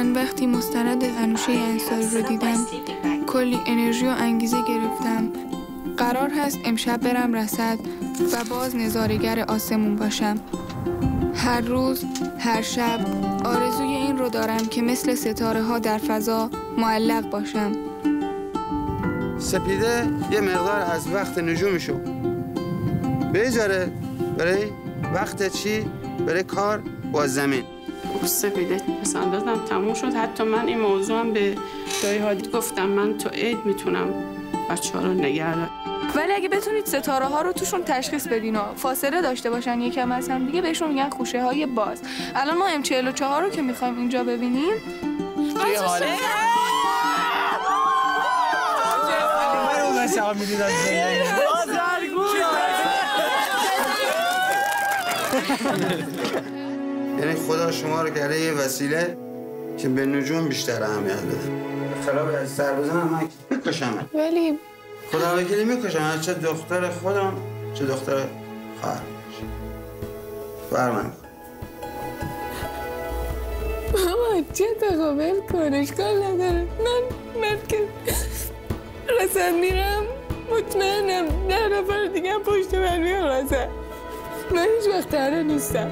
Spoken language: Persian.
من وقتی مستند انوشه انصاری رو دیدم کلی انرژی و انگیزه گرفتم. قرار هست امشب برم رصد و باز نظاره‌گر آسمون باشم. هر روز، هر شب آرزوی این رو دارم که مثل ستاره ها در فضا معلق باشم. سپیده یه مقدار از وقت نجومشو بذاره برای وقت چی؟ برای کار با زمین. سپیده مثلا دادم تموم شد. حتی من این موضوع هم به دایی هادی گفتم من تو عید میتونم بچه‌ها رو نگه دارم. ولی اگه بتونید ستاره ها رو توشون تشخیص بدین و فاصله داشته باشن یکم از هم دیگه بهشون میگن خوشه های باز. الان ما M44 رو که میخوایم اینجا ببینیم یعنی خدا شما رو کرده یه وسیله که به نجوم بیشتر اهمیت بده. خراب از سر بزنم من میکشم. ولی خدا وکیلی میکشم. چه دختر خودم چه دختر خواهرم. برمن ماما چه تقابل کن اشکال نداره. من که رسد میرم مطمئنم 10 نفر دیگه هم پشت من میان رسد. من هیچ وقت تنها نیستم.